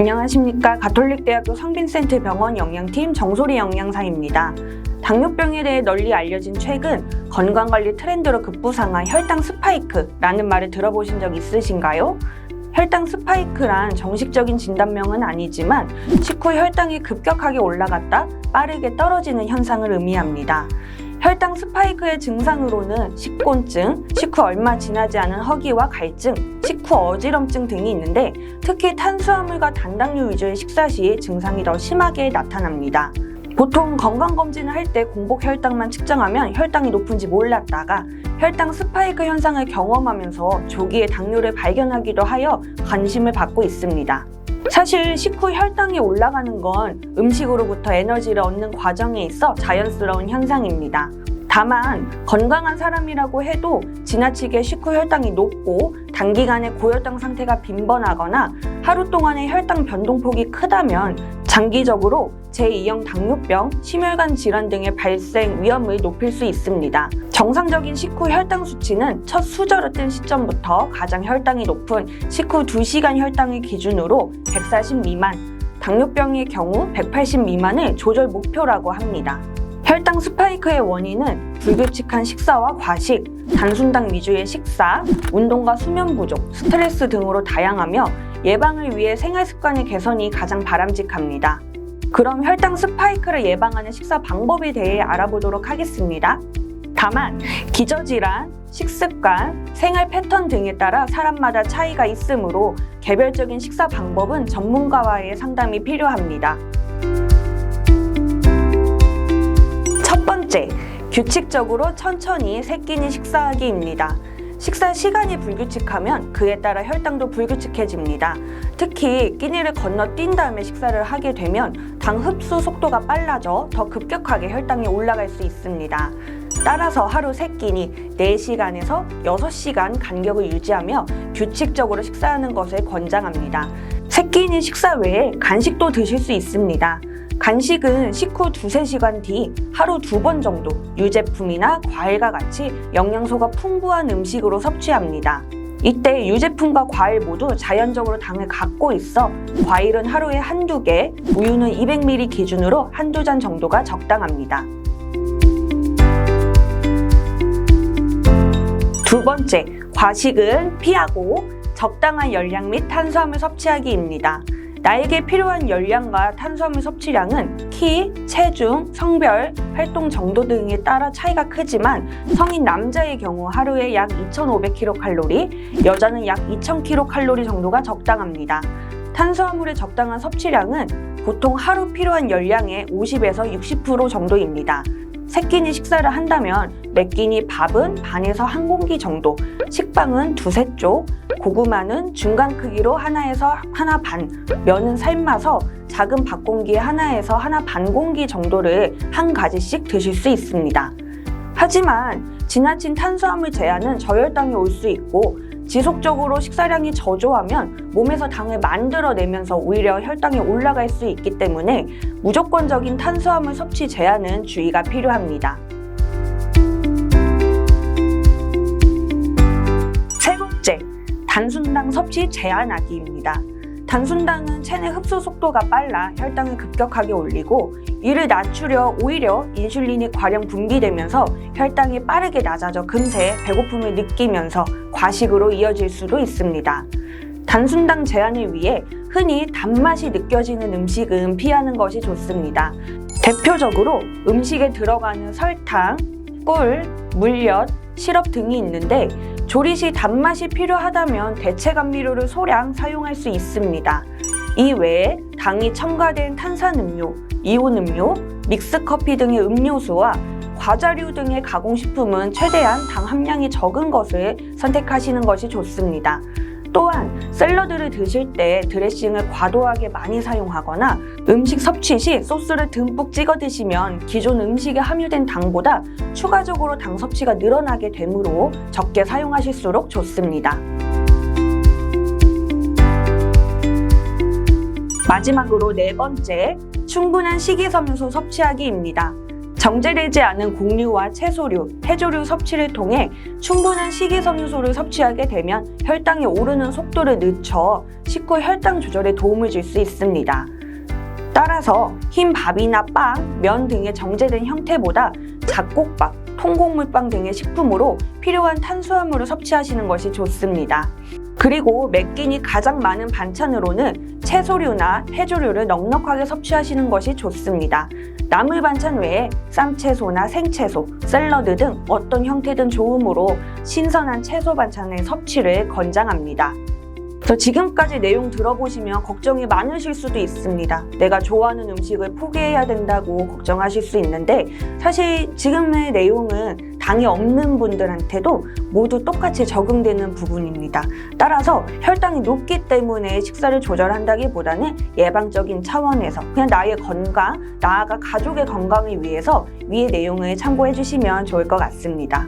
안녕하십니까. 가톨릭대학교 성빈센트 병원 영양팀 정소리 영양사입니다. 당뇨병에 대해 널리 알려진 최근 건강관리 트렌드로 급부상한 혈당 스파이크라는 말을 들어보신 적 있으신가요? 혈당 스파이크란 정식적인 진단명은 아니지만 식후 혈당이 급격하게 올라갔다 빠르게 떨어지는 현상을 의미합니다. 혈당 스파이크의 증상으로는 식곤증, 식후 얼마 지나지 않은 허기와 갈증, 식후 어지럼증 등이 있는데 특히 탄수화물과 단당류 위주의 식사 시 증상이 더 심하게 나타납니다. 보통 건강검진을 할 때 공복 혈당만 측정하면 혈당이 높은지 몰랐다가 혈당 스파이크 현상을 경험하면서 조기에 당뇨를 발견하기도 하여 관심을 받고 있습니다. 사실 식후 혈당이 올라가는 건 음식으로부터 에너지를 얻는 과정에 있어 자연스러운 현상입니다. 다만 건강한 사람이라고 해도 지나치게 식후 혈당이 높고 단기간에 고혈당 상태가 빈번하거나 하루 동안의 혈당 변동폭이 크다면 장기적으로 제2형 당뇨병, 심혈관 질환 등의 발생 위험을 높일 수 있습니다. 정상적인 식후 혈당 수치는 첫 수저를 뜬 시점부터 가장 혈당이 높은 식후 2시간 혈당을 기준으로 140 미만, 당뇨병의 경우 180 미만을 조절 목표라고 합니다. 혈당 스파이크의 원인은 불규칙한 식사와 과식, 단순당 위주의 식사, 운동과 수면 부족, 스트레스 등으로 다양하며 예방을 위해 생활습관의 개선이 가장 바람직합니다. 그럼 혈당 스파이크를 예방하는 식사 방법에 대해 알아보도록 하겠습니다. 다만 기저질환, 식습관, 생활 패턴 등에 따라 사람마다 차이가 있으므로 개별적인 식사 방법은 전문가와의 상담이 필요합니다. 첫 번째, 규칙적으로 천천히 세 끼니 식사하기입니다. 식사 시간이 불규칙하면 그에 따라 혈당도 불규칙해집니다. 특히 끼니를 건너뛴 다음에 식사를 하게 되면 당 흡수 속도가 빨라져 더 급격하게 혈당이 올라갈 수 있습니다. 따라서 하루 3끼니 4시간에서 6시간 간격을 유지하며 규칙적으로 식사하는 것을 권장합니다. 3끼니 식사 외에 간식도 드실 수 있습니다. 간식은 식후 2-3시간 뒤 하루 2번 정도 유제품이나 과일과 같이 영양소가 풍부한 음식으로 섭취합니다. 이때 유제품과 과일 모두 자연적으로 당을 갖고 있어 과일은 하루에 1-2개, 우유는 200ml 기준으로 1-2잔 정도가 적당합니다. 두 번째, 과식은 피하고 적당한 열량 및 탄수화물 섭취하기입니다. 나에게 필요한 열량과 탄수화물 섭취량은 키, 체중, 성별, 활동 정도 등에 따라 차이가 크지만 성인 남자의 경우 하루에 약 2,500kcal, 여자는 약 2,000kcal 정도가 적당합니다. 탄수화물의 적당한 섭취량은 보통 하루 필요한 열량의 50에서 60% 정도입니다. 3끼니 식사를 한다면 매 끼니 밥은 반에서 1공기 정도, 식빵은 2-3쪽, 고구마는 중간 크기로 하나에서 하나 반, 면은 삶아서 작은 밥공기에 하나에서 하나 반 공기 정도를 한 가지씩 드실 수 있습니다. 하지만 지나친 탄수화물 제한은 저혈당이 올 수 있고 지속적으로 식사량이 저조하면 몸에서 당을 만들어내면서 오히려 혈당이 올라갈 수 있기 때문에 무조건적인 탄수화물 섭취 제한은 주의가 필요합니다. 세 번째, 단순당 섭취 제한하기입니다. 단순당은 체내 흡수 속도가 빨라 혈당을 급격하게 올리고 이를 낮추려 오히려 인슐린이 과량 분비되면서 혈당이 빠르게 낮아져 금세 배고픔을 느끼면서 과식으로 이어질 수도 있습니다. 단순당 제한을 위해 흔히 단맛이 느껴지는 음식은 피하는 것이 좋습니다. 대표적으로 음식에 들어가는 설탕, 꿀, 물엿, 시럽 등이 있는데 조리 시 단맛이 필요하다면 대체 감미료를 소량 사용할 수 있습니다. 이 외에 당이 첨가된 탄산음료, 이온음료, 믹스커피 등의 음료수와 과자류 등의 가공식품은 최대한 당 함량이 적은 것을 선택하시는 것이 좋습니다. 또한 샐러드를 드실 때 드레싱을 과도하게 많이 사용하거나 음식 섭취 시 소스를 듬뿍 찍어 드시면 기존 음식에 함유된 당보다 추가적으로 당 섭취가 늘어나게 되므로 적게 사용하실수록 좋습니다. 마지막으로 네 번째, 충분한 식이섬유소 섭취하기입니다. 정제되지 않은 곡류와 채소류, 해조류 섭취를 통해 충분한 식이섬유소를 섭취하게 되면 혈당이 오르는 속도를 늦춰 식후 혈당 조절에 도움을 줄 수 있습니다. 따라서 흰 밥이나 빵, 면 등의 정제된 형태보다 잡곡밥, 통곡물빵 등의 식품으로 필요한 탄수화물을 섭취하시는 것이 좋습니다. 그리고 매 끼니 가장 많은 반찬으로는 채소류나 해조류를 넉넉하게 섭취하시는 것이 좋습니다. 나물 반찬 외에 쌈채소나 생채소, 샐러드 등 어떤 형태든 좋으므로 신선한 채소 반찬의 섭취를 권장합니다. 지금까지 내용 들어보시면 걱정이 많으실 수도 있습니다. 내가 좋아하는 음식을 포기해야 된다고 걱정하실 수 있는데 사실 지금의 내용은 당이 없는 분들한테도 모두 똑같이 적용되는 부분입니다. 따라서 혈당이 높기 때문에 식사를 조절한다기보다는 예방적인 차원에서 그냥 나의 건강, 나아가 가족의 건강을 위해서 위의 내용을 참고해 주시면 좋을 것 같습니다.